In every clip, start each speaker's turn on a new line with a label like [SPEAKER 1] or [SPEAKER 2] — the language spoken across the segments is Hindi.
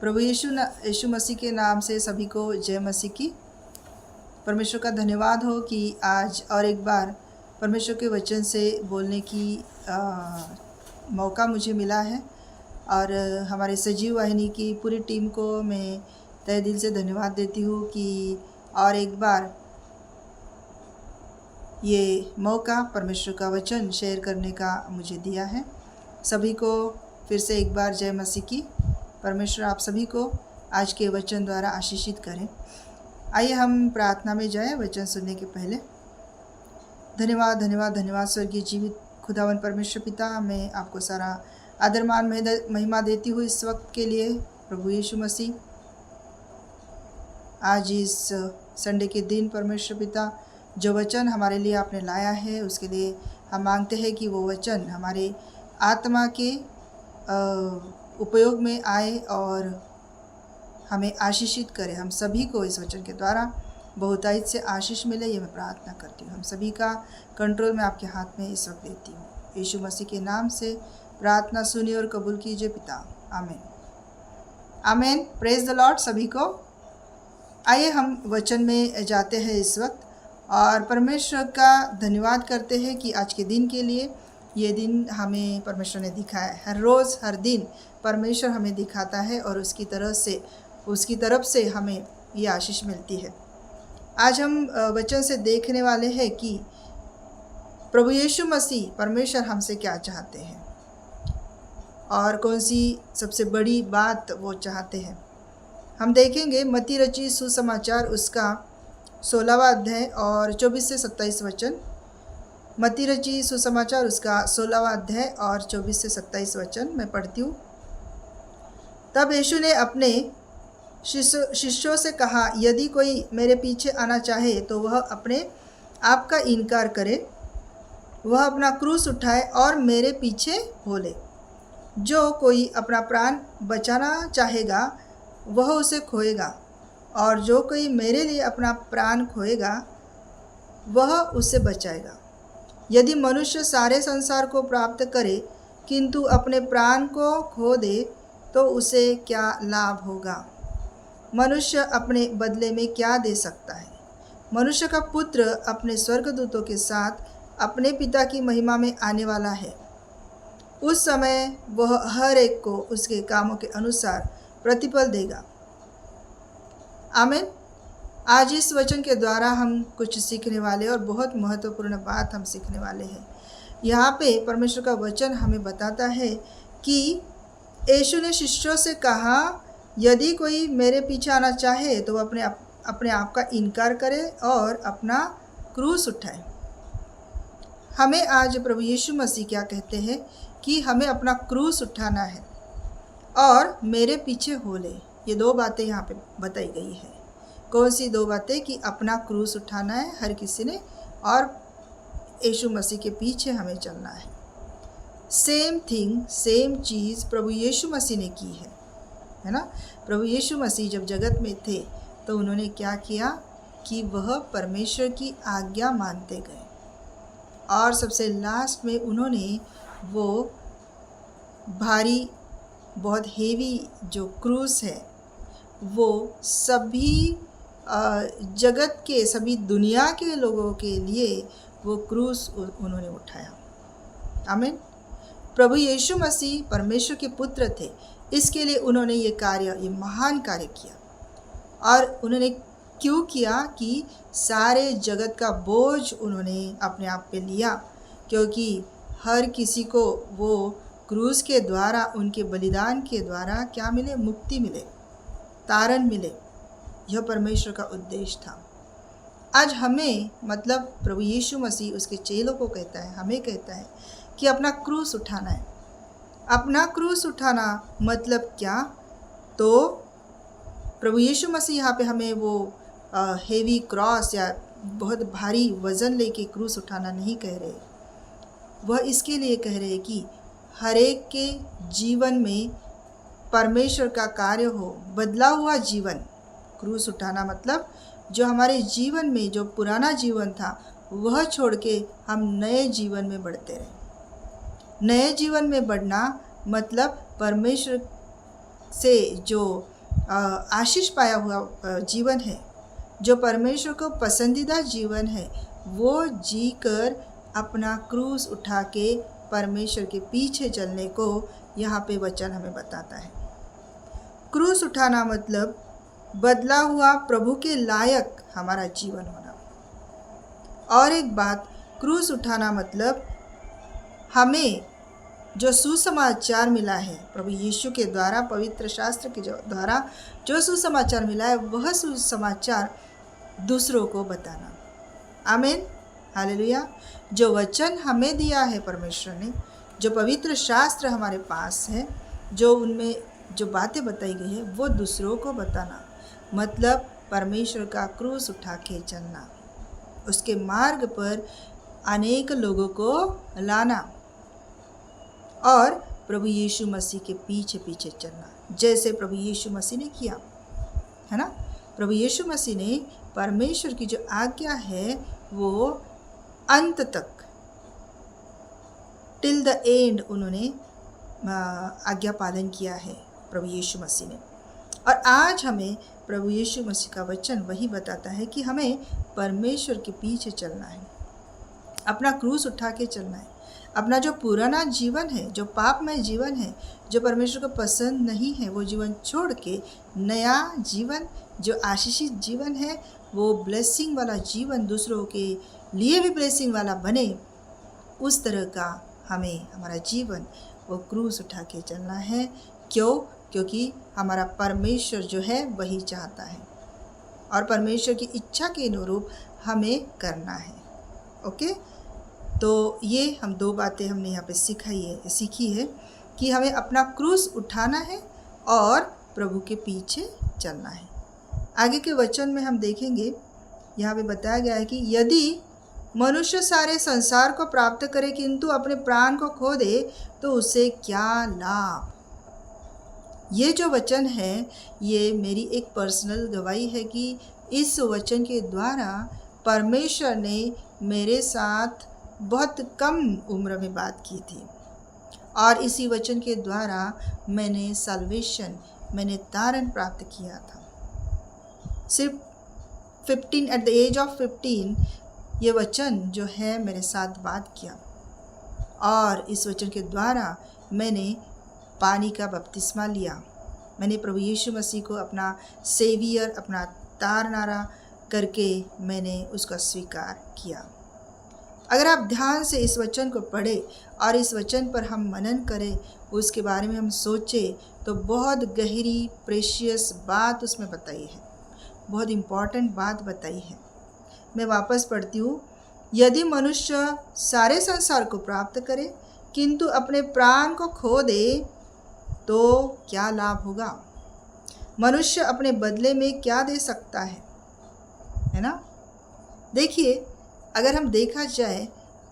[SPEAKER 1] प्रभु यीशु मसीह के नाम से सभी को जय मसीह की। परमेश्वर का धन्यवाद हो कि आज और एक बार परमेश्वर के वचन से बोलने की मौका मुझे मिला है। और हमारे सजीव वाहिनी की पूरी टीम को मैं तहे दिल से धन्यवाद देती हूँ कि और एक बार ये मौका परमेश्वर का वचन शेयर करने का मुझे दिया है। सभी को फिर से एक बार जय मसीह की। परमेश्वर आप सभी को आज के वचन द्वारा आशीषित करें। आइए हम प्रार्थना में जाएं वचन सुनने के पहले। धन्यवाद धन्यवाद धन्यवाद स्वर्गीय जीवित खुदावन परमेश्वर पिता, मैं आपको सारा आदर मान महिमा देती हूँ इस वक्त के लिए। प्रभु यीशु मसीह, आज इस संडे के दिन परमेश्वर पिता जो वचन हमारे लिए आपने लाया है उसके लिए हम मांगते हैं कि वो वचन हमारे आत्मा के उपयोग में आए और हमें आशीषित करे। हम सभी को इस वचन के द्वारा बहुतायत से आशीष मिले, ये मैं प्रार्थना करती हूँ। हम सभी का कंट्रोल मैं आपके हाथ में इस वक्त देती हूँ। यीशु मसीह के नाम से प्रार्थना सुनिए और कबूल कीजिए पिता, आमीन आमीन। प्रेज द लॉर्ड सभी को। आइए हम वचन में जाते हैं इस वक्त और परमेश्वर का धन्यवाद करते हैं कि आज के दिन के लिए, ये दिन हमें परमेश्वर ने दिखाया है। हर रोज़ हर दिन परमेश्वर हमें दिखाता है और उसकी तरफ से हमें ये आशीष मिलती है। आज हम वचन से देखने वाले हैं कि प्रभु यीशु मसीह परमेश्वर हमसे क्या चाहते हैं और कौन सी सबसे बड़ी बात वो चाहते हैं। हम देखेंगे मत्ती रची सुसमाचार उसका 16वां अध्याय और 24 से 27 वचन। मत्ती रची सुसमाचार उसका 16वां अध्याय और 24 से 27 वचन मैं पढ़ती हूँ। तब यीशु ने अपने शिष्यों से कहा, यदि कोई मेरे पीछे आना चाहे तो वह अपने आप का इनकार करे, वह अपना क्रूस उठाए और मेरे पीछे हो ले। जो कोई अपना प्राण बचाना चाहेगा वह उसे खोएगा, और जो कोई मेरे लिए अपना प्राण खोएगा वह उसे बचाएगा। यदि मनुष्य सारे संसार को प्राप्त करे किंतु अपने प्राण को खो दे तो उसे क्या लाभ होगा? मनुष्य अपने बदले में क्या दे सकता है? मनुष्य का पुत्र अपने स्वर्गदूतों के साथ अपने पिता की महिमा में आने वाला है। उस समय वह हर एक को उसके कामों के अनुसार प्रतिफल देगा। आमीन। आज इस वचन के द्वारा हम कुछ सीखने वाले और बहुत महत्वपूर्ण बात हम सीखने वाले हैं। यहाँ पे परमेश्वर का वचन हमें बताता है कि यीशु ने शिष्यों से कहा, यदि कोई मेरे पीछे आना चाहे तो वह अपने आप का इनकार करे और अपना क्रूस उठाए। हमें आज प्रभु यीशु मसीह क्या कहते हैं कि हमें अपना क्रूस उठाना है और मेरे पीछे हो ले। ये दो बातें यहाँ पे बताई गई है। कौन सी दो बातें? कि अपना क्रूस उठाना है हर किसी ने और यीशु मसीह के पीछे हमें चलना है। सेम थिंग, सेम चीज़ प्रभु यीशु मसीह ने की है ना। प्रभु यीशु मसीह जब जगत में थे तो उन्होंने क्या किया कि वह परमेश्वर की आज्ञा मानते गए और सबसे लास्ट में उन्होंने वो भारी बहुत हेवी जो क्रूस है वो सभी जगत के, सभी दुनिया के लोगों के लिए वो क्रूस उन्होंने उठाया। आमीन। प्रभु यीशु मसीह परमेश्वर के पुत्र थे, इसके लिए उन्होंने ये महान कार्य किया। और उन्होंने क्यों किया? कि सारे जगत का बोझ उन्होंने अपने आप पे लिया, क्योंकि हर किसी को वो क्रूस के द्वारा, उनके बलिदान के द्वारा क्या मिले? मुक्ति मिले, तारण मिले। यह परमेश्वर का उद्देश्य था। आज हमें, मतलब प्रभु यीशु मसीह उसके चेलों को कहता है, हमें कहता है कि अपना क्रूस उठाना है। अपना क्रूस उठाना मतलब क्या? तो प्रभु यीशु मसीह यहाँ पे हमें वो हेवी क्रॉस या बहुत भारी वज़न लेके क्रूस उठाना नहीं कह रहे। वह इसके लिए कह रहे कि हर एक के जीवन में परमेश्वर का कार्य हो, बदला हुआ जीवन। क्रूस उठाना मतलब जो हमारे जीवन में जो पुराना जीवन था वह छोड़ के हम नए जीवन में बढ़ते रहें। नए जीवन में बढ़ना मतलब परमेश्वर से जो आशीष पाया हुआ जीवन है, जो परमेश्वर को पसंदीदा जीवन है, वो जी कर अपना क्रूस उठा के परमेश्वर के पीछे चलने को यहाँ पे वचन हमें बताता है। क्रूस उठाना मतलब बदला हुआ प्रभु के लायक हमारा जीवन होना। और एक बात, क्रूस उठाना मतलब हमें जो सुसमाचार मिला है प्रभु यीशु के द्वारा, पवित्र शास्त्र के द्वारा जो सुसमाचार मिला है, वह सुसमाचार दूसरों को बताना। आमीन, हालेलुया। जो वचन हमें दिया है परमेश्वर ने, जो पवित्र शास्त्र हमारे पास है, जो उनमें जो बातें बताई गई है, वो दूसरों को बताना, मतलब परमेश्वर का क्रूस उठा के चलना, उसके मार्ग पर अनेक लोगों को लाना और प्रभु यीशु मसीह के पीछे पीछे चलना, जैसे प्रभु यीशु मसीह ने किया है ना। प्रभु यीशु मसीह ने परमेश्वर की जो आज्ञा है वो अंत तक, टिल द एंड, उन्होंने आज्ञा पालन किया है प्रभु यीशु मसीह ने। और आज हमें प्रभु यीशु मसीह का वचन वही बताता है कि हमें परमेश्वर के पीछे चलना है, अपना क्रूस उठा के चलना है, अपना जो पुराना जीवन है, जो पापमय जीवन है, जो परमेश्वर को पसंद नहीं है, वो जीवन छोड़ के नया जीवन, जो आशीषित जीवन है, वो ब्लेसिंग वाला जीवन, दूसरों के लिए भी ब्लेसिंग वाला बने, उस तरह का हमें हमारा जीवन वो क्रूस उठा के चलना है। क्यों? क्योंकि हमारा परमेश्वर जो है वही चाहता है और परमेश्वर की इच्छा के अनुरूप हमें करना है। ओके, तो ये हम दो बातें हमने यहाँ पे सीखी है कि हमें अपना क्रूस उठाना है और प्रभु के पीछे चलना है। आगे के वचन में हम देखेंगे, यहाँ पे बताया गया है कि यदि मनुष्य सारे संसार को प्राप्त करे किंतु अपने प्राण को खो दे तो उसे क्या लाभ। ये जो वचन है ये मेरी एक पर्सनल गवाही है कि इस वचन के द्वारा परमेश्वर ने मेरे साथ बहुत कम उम्र में बात की थी और इसी वचन के द्वारा मैंने साल्वेशन, मैंने तारण प्राप्त किया था। सिर्फ 15 एट द एज ऑफ 15 ये वचन जो है मेरे साथ बात किया और इस वचन के द्वारा मैंने पानी का बपतिस्मा लिया। मैंने प्रभु यीशु मसीह को अपना सेवियर, अपना तारनारा करके मैंने उसका स्वीकार किया। अगर आप ध्यान से इस वचन को पढ़ें और इस वचन पर हम मनन करें, उसके बारे में हम सोचें, तो बहुत गहरी प्रेशियस बात उसमें बताई है, बहुत इम्पॉर्टेंट बात बताई है। मैं वापस पढ़ती हूँ। यदि मनुष्य सारे संसार को प्राप्त करे किंतु अपने प्राण को खो दे तो क्या लाभ होगा। मनुष्य अपने बदले में क्या दे सकता है ना। देखिए, अगर हम देखा जाए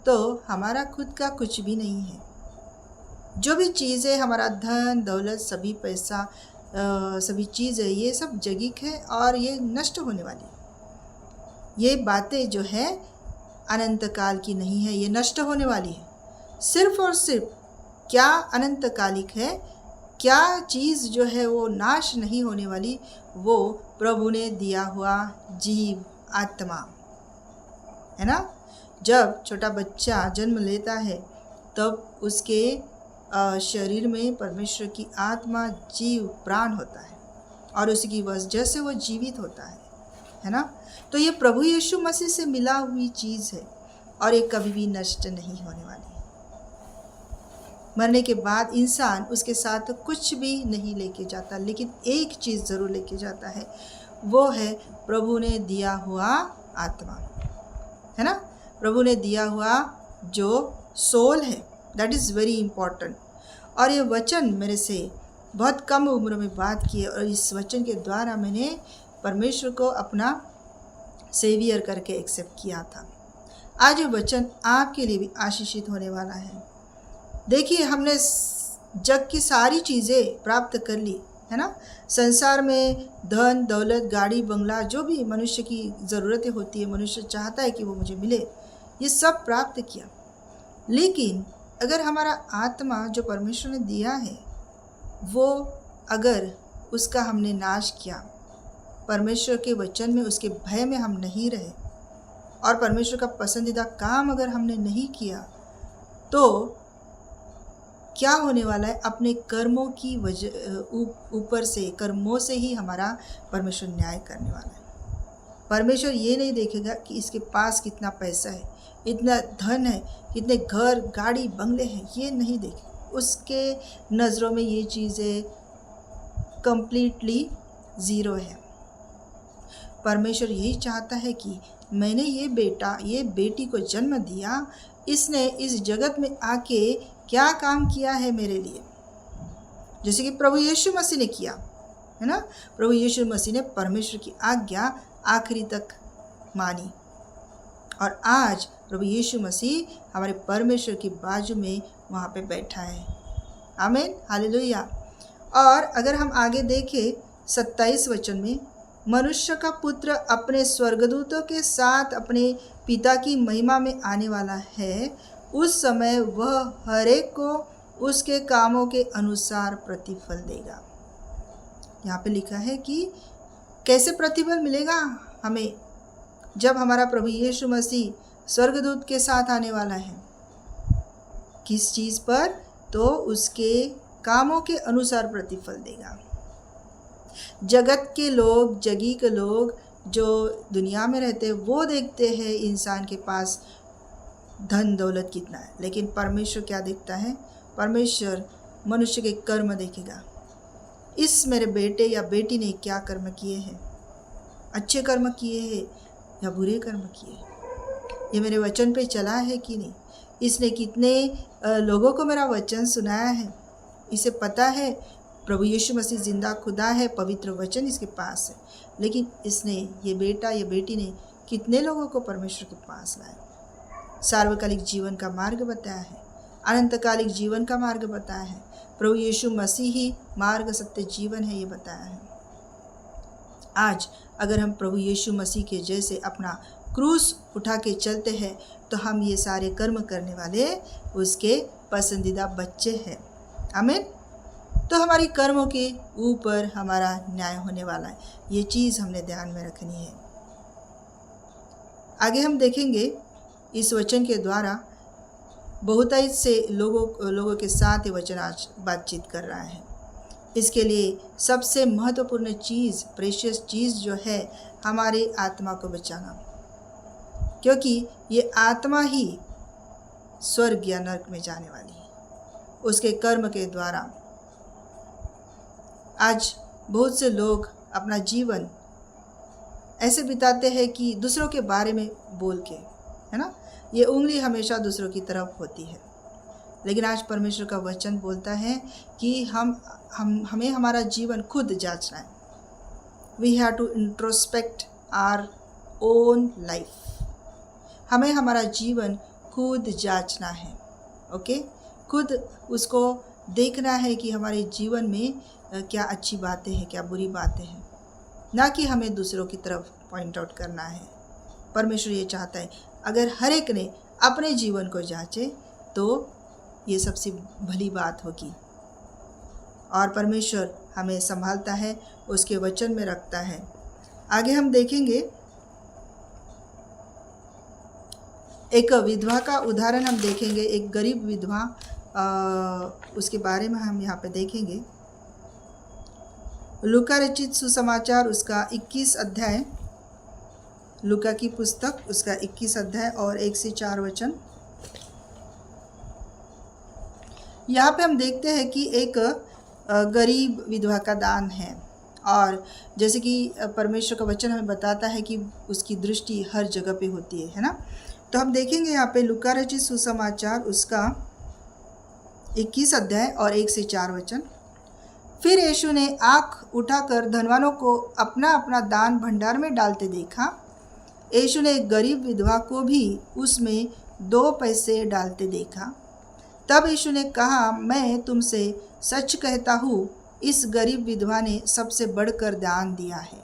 [SPEAKER 1] तो हमारा खुद का कुछ भी नहीं है। जो भी चीज़ें, हमारा धन दौलत, सभी पैसा, सभी चीज़ें, ये सब जगीक है और ये नष्ट होने वाली। ये बातें जो है अनंत काल की नहीं है, ये नष्ट होने वाली है। सिर्फ और सिर्फ क्या अनंत कालिक है, क्या चीज़ जो है वो नाश नहीं होने वाली, वो प्रभु ने दिया हुआ जीव आत्मा है ना। जब छोटा बच्चा जन्म लेता है तब उसके शरीर में परमेश्वर की आत्मा, जीव, प्राण होता है और उसकी वजह से वो जीवित होता है ना। तो ये प्रभु यीशु मसीह से मिला हुई चीज़ है और ये कभी भी नष्ट नहीं होने वाली। मरने के बाद इंसान उसके साथ कुछ भी नहीं लेके जाता, लेकिन एक चीज़ ज़रूर लेके जाता है, वो है प्रभु ने दिया हुआ आत्मा, है ना। प्रभु ने दिया हुआ जो सोल है, दैट इज़ वेरी इम्पॉर्टेंट। और ये वचन मेरे से बहुत कम उम्र में बात की और इस वचन के द्वारा मैंने परमेश्वर को अपना सेवियर करके एक्सेप्ट किया था। आज ये वचन आपके लिए भी आशीषित होने वाला है। देखिए, हमने जग की सारी चीज़ें प्राप्त कर ली, है ना। संसार में धन दौलत, गाड़ी बंगला, जो भी मनुष्य की ज़रूरतें होती है, मनुष्य चाहता है कि वो मुझे मिले, ये सब प्राप्त किया। लेकिन अगर हमारा आत्मा जो परमेश्वर ने दिया है वो अगर उसका हमने नाश किया, परमेश्वर के वचन में उसके भय में हम नहीं रहे और परमेश्वर का पसंदीदा काम अगर हमने नहीं किया, तो क्या होने वाला है? अपने कर्मों की वजह ऊपर से, कर्मों से ही हमारा परमेश्वर न्याय करने वाला है। परमेश्वर ये नहीं देखेगा कि इसके पास कितना पैसा है, इतना धन है, कितने घर गाड़ी बंगले हैं, ये नहीं देखेगा। उसके नज़रों में ये चीज़ें कंप्लीटली ज़ीरो है। परमेश्वर यही चाहता है कि मैंने ये बेटा, ये बेटी को जन्म दिया, इसने इस जगत में आके क्या काम किया है मेरे लिए, जैसे कि प्रभु यीशु मसीह ने किया है ना। प्रभु यीशु मसीह ने परमेश्वर की आज्ञा आखिरी तक मानी और आज प्रभु यीशु मसीह हमारे परमेश्वर की बाजू में वहाँ पे बैठा है। आमीन, हालेलुया। और अगर हम आगे देखें 27 वचन में, मनुष्य का पुत्र अपने स्वर्गदूतों के साथ अपने पिता की महिमा में आने वाला है, उस समय वह हर एक को उसके कामों के अनुसार प्रतिफल देगा। यहाँ पे लिखा है कि कैसे प्रतिफल मिलेगा हमें, जब हमारा प्रभु यीशु मसीह स्वर्गदूत के साथ आने वाला है। किस चीज़ पर? तो उसके कामों के अनुसार प्रतिफल देगा। जगत के लोग, जगी के लोग जो दुनिया में रहते हैं, वो देखते हैं इंसान के पास धन दौलत कितना है, लेकिन परमेश्वर क्या देखता है? परमेश्वर मनुष्य के कर्म देखेगा। इस मेरे बेटे या बेटी ने क्या कर्म किए हैं, अच्छे कर्म किए हैं या बुरे कर्म किए, ये मेरे वचन पे चला है कि नहीं, इसने कितने लोगों को मेरा वचन सुनाया है, इसे पता है प्रभु यीशु मसीह जिंदा खुदा है, पवित्र वचन इसके पास है, लेकिन इसने, ये बेटा या बेटी ने कितने लोगों को परमेश्वर के पास लाया, सार्वकालिक जीवन का मार्ग बताया है, अनंतकालिक जीवन का मार्ग बताया है, प्रभु यीशु मसीह ही मार्ग सत्य जीवन है, ये बताया है। आज अगर हम प्रभु यीशु मसीह के जैसे अपना क्रूस उठा के चलते हैं, तो हम ये सारे कर्म करने वाले उसके पसंदीदा बच्चे हैं। आमीन। तो हमारी कर्मों के ऊपर हमारा न्याय होने वाला है, ये चीज़ हमने ध्यान में रखनी है। आगे हम देखेंगे इस वचन के द्वारा बहुतायत से लोगों के साथ ये वचन आज बातचीत कर रहा है। इसके लिए सबसे महत्वपूर्ण चीज़, प्रेशियस चीज़ जो है, हमारी आत्मा को बचाना, क्योंकि ये आत्मा ही स्वर्ग या नरक में जाने वाली है उसके कर्म के द्वारा। आज बहुत से लोग अपना जीवन ऐसे बिताते हैं कि दूसरों के बारे में बोल के, है ना, ये उंगली हमेशा दूसरों की तरफ होती है, लेकिन आज परमेश्वर का वचन बोलता है कि हमें हमारा जीवन खुद जांचना है। We have to introspect our own life. हमें हमारा जीवन खुद जांचना है, ओके। खुद उसको देखना है कि हमारे जीवन में क्या अच्छी बातें हैं, क्या बुरी बातें हैं, ना कि हमें दूसरों की तरफ पॉइंट आउट करना है। परमेश्वर ये चाहता है अगर हर एक ने अपने जीवन को जांचे तो ये सबसे भली बात होगी, और परमेश्वर हमें संभालता है, उसके वचन में रखता है। आगे हम देखेंगे एक विधवा का उदाहरण हम देखेंगे, एक गरीब विधवा, उसके बारे में हम यहाँ पे देखेंगे। लूका रचित सुसमाचार उसका 21 अध्याय, लूका की पुस्तक उसका 21 अध्याय और 1 से 4 वचन। यहाँ पे हम देखते हैं कि एक गरीब विधवा का दान है, और जैसे कि परमेश्वर का वचन हमें बताता है कि उसकी दृष्टि हर जगह पे होती है ना। तो हम देखेंगे यहाँ पे लूका रचित सुसमाचार उसका 21 अध्याय और 1 से 4 वचन। फिर यीशु ने आँख उठाकर धनवानों को अपना अपना दान भंडार में डालते देखा। यीशु ने एक गरीब विधवा को भी उसमें 2 पैसे डालते देखा। तब यीशु ने कहा, मैं तुमसे सच कहता हूँ, इस गरीब विधवा ने सबसे बढ़कर दान दिया है,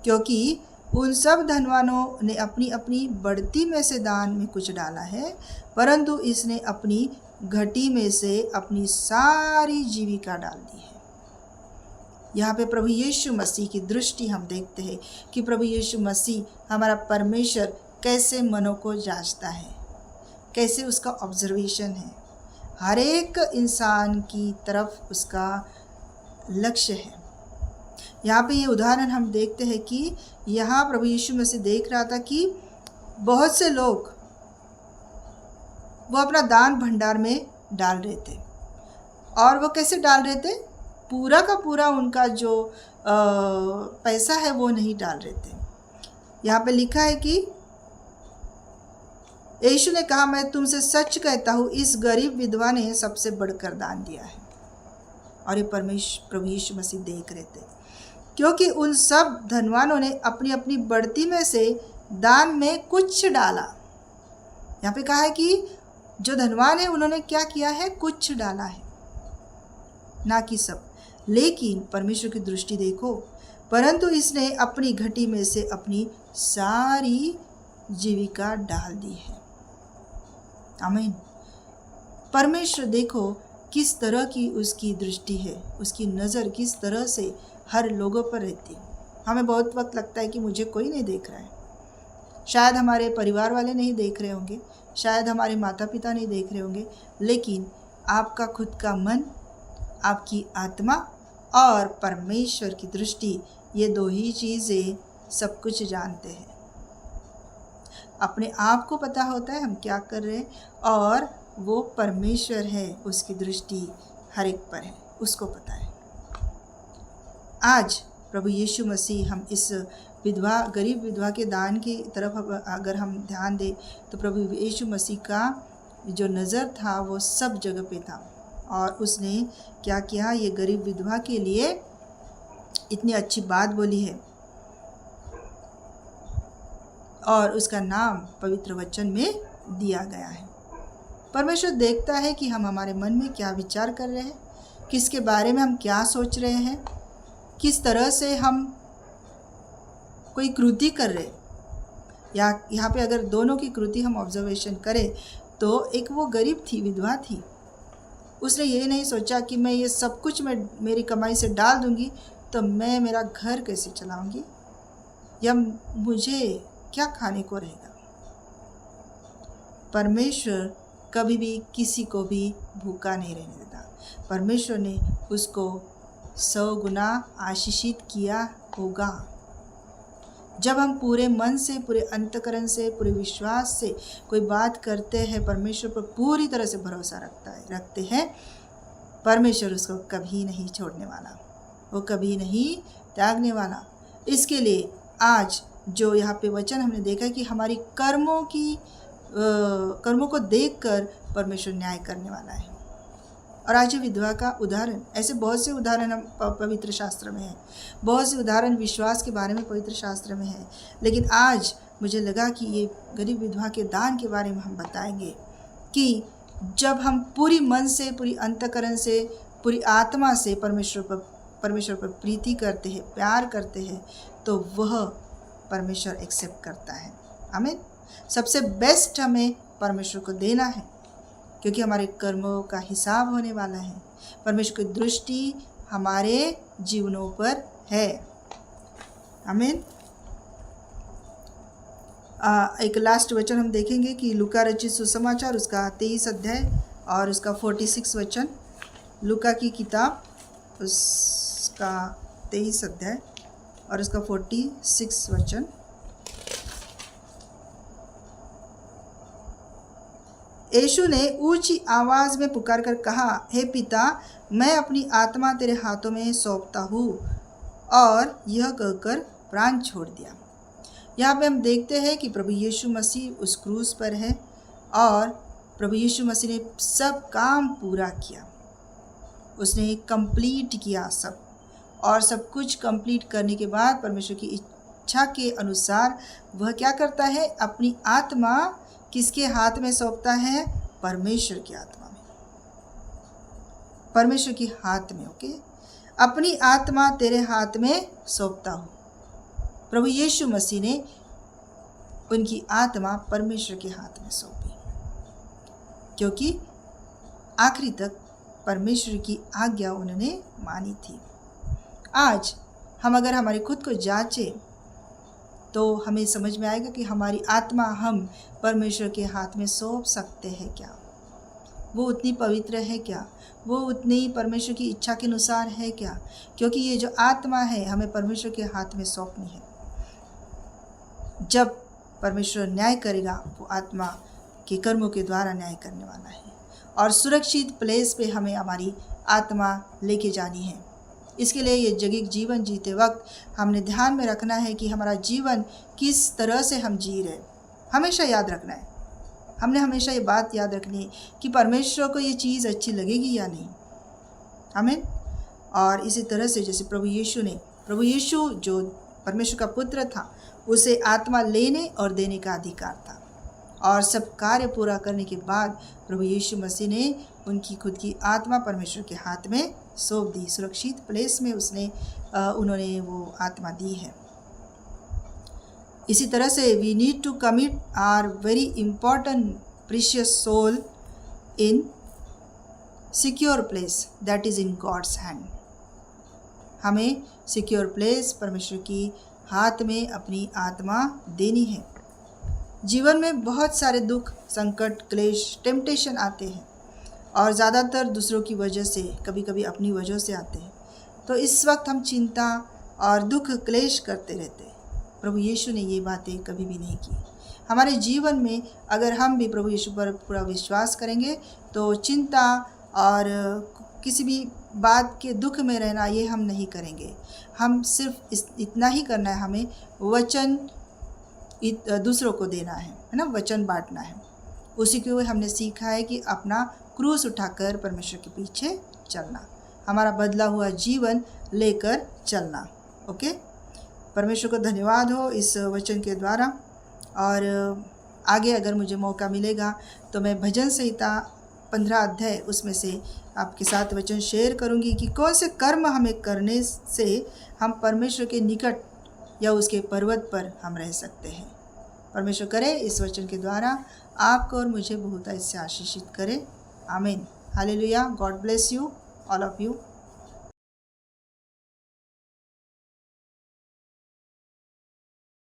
[SPEAKER 1] क्योंकि उन सब धनवानों ने अपनी अपनी बढ़ती में से दान में कुछ डाला है, परंतु इसने अपनी घटी में से अपनी सारी जीविका डाल दी है। यहाँ पे प्रभु यीशु मसीह की दृष्टि हम देखते हैं कि प्रभु यीशु मसीह हमारा परमेश्वर कैसे मनों को जांचता है, कैसे उसका ऑब्जर्वेशन है, हर एक इंसान की तरफ उसका लक्ष्य है। यहाँ पे ये उदाहरण हम देखते हैं कि यहाँ प्रभु यीशु मसीह देख रहा था कि बहुत से लोग वो अपना दान भंडार में डाल रहे थे, और वो कैसे डाल रहे थे, पूरा का पूरा उनका जो पैसा है वो नहीं डाल रहे थे। यहाँ पे लिखा है कि यीशु ने कहा, मैं तुमसे सच कहता हूँ, इस गरीब विधवा ने सबसे बढ़कर दान दिया है। और ये प्रभु यीशु मसीह देख रहे थे, क्योंकि उन सब धनवानों ने अपनी अपनी बढ़ती में से दान में कुछ डाला। यहाँ पे कहा है कि जो धनवान है उन्होंने क्या किया है, कुछ डाला है, ना कि सब। लेकिन परमेश्वर की दृष्टि देखो, परंतु इसने अपनी घटी में से अपनी सारी जीविका डाल दी है। आमीन। परमेश्वर देखो किस तरह की उसकी दृष्टि है, उसकी नज़र किस तरह से हर लोगों पर रहती है। हमें बहुत वक्त लगता है कि मुझे कोई नहीं देख रहा है, शायद हमारे परिवार वाले नहीं देख रहे होंगे, शायद हमारे माता पिता नहीं देख रहे होंगे, लेकिन आपका खुद का मन, आपकी आत्मा और परमेश्वर की दृष्टि, ये दो ही चीज़ें सब कुछ जानते हैं। अपने आप को पता होता है हम क्या कर रहे हैं, और वो परमेश्वर है, उसकी दृष्टि हर एक पर है, उसको पता है। आज प्रभु यीशु मसीह, हम इस गरीब विधवा के दान की तरफ अगर हम ध्यान दें तो प्रभु यीशु मसीह का जो नज़र था वो सब जगह पे था, और उसने क्या किया, ये गरीब विधवा के लिए इतनी अच्छी बात बोली है, और उसका नाम पवित्र वचन में दिया गया है। परमेश्वर देखता है कि हम हमारे मन में क्या विचार कर रहे हैं, किसके बारे में हम क्या सोच रहे हैं, किस तरह से हम कोई कृति कर रहे। या यहाँ पे अगर दोनों की कृति हम ऑब्जर्वेशन करें तो एक वो गरीब थी, विधवा थी, उसने ये नहीं सोचा कि मैं ये सब कुछ मैं मेरी कमाई से डाल दूंगी तो मैं मेरा घर कैसे चलाऊंगी, या मुझे क्या खाने को रहेगा। परमेश्वर कभी भी किसी को भी भूखा नहीं रहने देता। परमेश्वर ने उसको 100 गुना आशीषित किया होगा। जब हम पूरे मन से, पूरे अंतकरण से, पूरे विश्वास से कोई बात करते हैं, परमेश्वर पर पूरी तरह से भरोसा रखते हैं, परमेश्वर उसको कभी नहीं छोड़ने वाला, वो कभी नहीं त्यागने वाला। इसके लिए आज जो यहाँ पे वचन हमने देखा कि हमारी कर्मों को देखकर परमेश्वर न्याय करने वाला है। और आज विधवा का उदाहरण, ऐसे बहुत से उदाहरण हम पवित्र शास्त्र में हैं, बहुत से उदाहरण विश्वास के बारे में पवित्र शास्त्र में है, लेकिन आज मुझे लगा कि ये गरीब विधवा के दान के बारे में हम बताएंगे कि जब हम पूरी मन से, पूरी अंतकरण से, पूरी आत्मा से परमेश्वर पर प्रीति करते हैं, प्यार करते हैं, तो वह परमेश्वर एक्सेप्ट करता है। आमीन। सबसे बेस्ट हमें परमेश्वर को देना है, क्योंकि हमारे कर्मों का हिसाब होने वाला है। परमेश्वर की दृष्टि हमारे जीवनों पर है। आमीन। एक लास्ट वचन हम देखेंगे कि लूका रचित सुसमाचार उसका 23 अध्याय और उसका 46 वचन। लूका की किताब उसका 23 अध्याय और उसका 46 वचन। यीशु ने ऊंची आवाज में पुकार कर कहा, हे पिता, मैं अपनी आत्मा तेरे हाथों में सौंपता हूँ, और यह कहकर प्राण छोड़ दिया। यहाँ पे हम देखते हैं कि प्रभु यीशु मसीह उस क्रूस पर है, और प्रभु यीशु मसीह ने सब काम पूरा किया, उसने कंप्लीट किया सब, और सब कुछ कंप्लीट करने के बाद परमेश्वर की इच्छा के अनुसार वह क्या करता है, अपनी आत्मा किसके हाथ में सौंपता है? परमेश्वर की आत्मा में, परमेश्वर की हाथ में। ओके, अपनी आत्मा तेरे हाथ में सौंपता हूँ। प्रभु यीशु मसीह ने उनकी आत्मा परमेश्वर के हाथ में सौंपी, क्योंकि आखिरी तक परमेश्वर की आज्ञा उन्होंने मानी थी। आज हम अगर हमारे खुद को जांचें तो हमें समझ में आएगा कि हमारी आत्मा हम परमेश्वर के हाथ में सौंप सकते हैं क्या? वो उतनी पवित्र है क्या? वो उतनी परमेश्वर की इच्छा के अनुसार है क्या? क्योंकि ये जो आत्मा है हमें परमेश्वर के हाथ में सौंपनी है। जब परमेश्वर न्याय करेगा, वो आत्मा के कर्मों के द्वारा न्याय करने वाला है और सुरक्षित प्लेस पे हमें हमारी आत्मा लेके जानी है। इसके लिए ये जगह जीवन जीते वक्त हमने ध्यान में रखना है कि हमारा जीवन किस तरह से हम जी रहे। हमेशा याद रखना है, हमने हमेशा ये बात याद रखनी है कि परमेश्वर को ये चीज़ अच्छी लगेगी या नहीं। आमीन। और इसी तरह से जैसे प्रभु यीशु जो परमेश्वर का पुत्र था, उसे आत्मा लेने और देने का अधिकार था और सब कार्य पूरा करने के बाद प्रभु यीशु मसीह ने उनकी खुद की आत्मा परमेश्वर के हाथ में सौंप दी। सुरक्षित प्लेस में उन्होंने वो आत्मा दी है। इसी तरह से we need to commit our very important precious soul in secure place that is in God's hand. हमें सिक्योर प्लेस परमेश्वर की हाथ में अपनी आत्मा देनी है। जीवन में बहुत सारे दुख, संकट, क्लेश, टेम्पटेशन आते हैं और ज़्यादातर दूसरों की वजह से, कभी कभी अपनी वजह से आते हैं। तो इस वक्त हम चिंता और दुख, क्लेश करते रहते हैं। प्रभु यीशु ने ये बातें कभी भी नहीं की। हमारे जीवन में अगर हम भी प्रभु यीशु पर पूरा विश्वास करेंगे तो चिंता और किसी भी बात के दुख में रहना ये हम नहीं करेंगे। हम सिर्फ इतना ही करना है, हमें वचन दूसरों को देना है ना, वचन बांटना है। उसी के हुए हमने सीखा है कि अपना क्रूस उठाकर परमेश्वर के पीछे चलना, हमारा बदला हुआ जीवन लेकर चलना। ओके, परमेश्वर को धन्यवाद हो इस वचन के द्वारा। और आगे अगर मुझे मौका मिलेगा तो मैं भजन संहिता 15 अध्याय उसमें से आपके साथ वचन शेयर करूंगी कि कौन से कर्म हमें करने से हम परमेश्वर के निकट या उसके पर्वत पर हम रह सकते हैं। परमेश्वर करे इस वचन के द्वारा आपको और मुझे बहुत इससे आशीषित करे। आमीन। Hallelujah. God bless you all of you.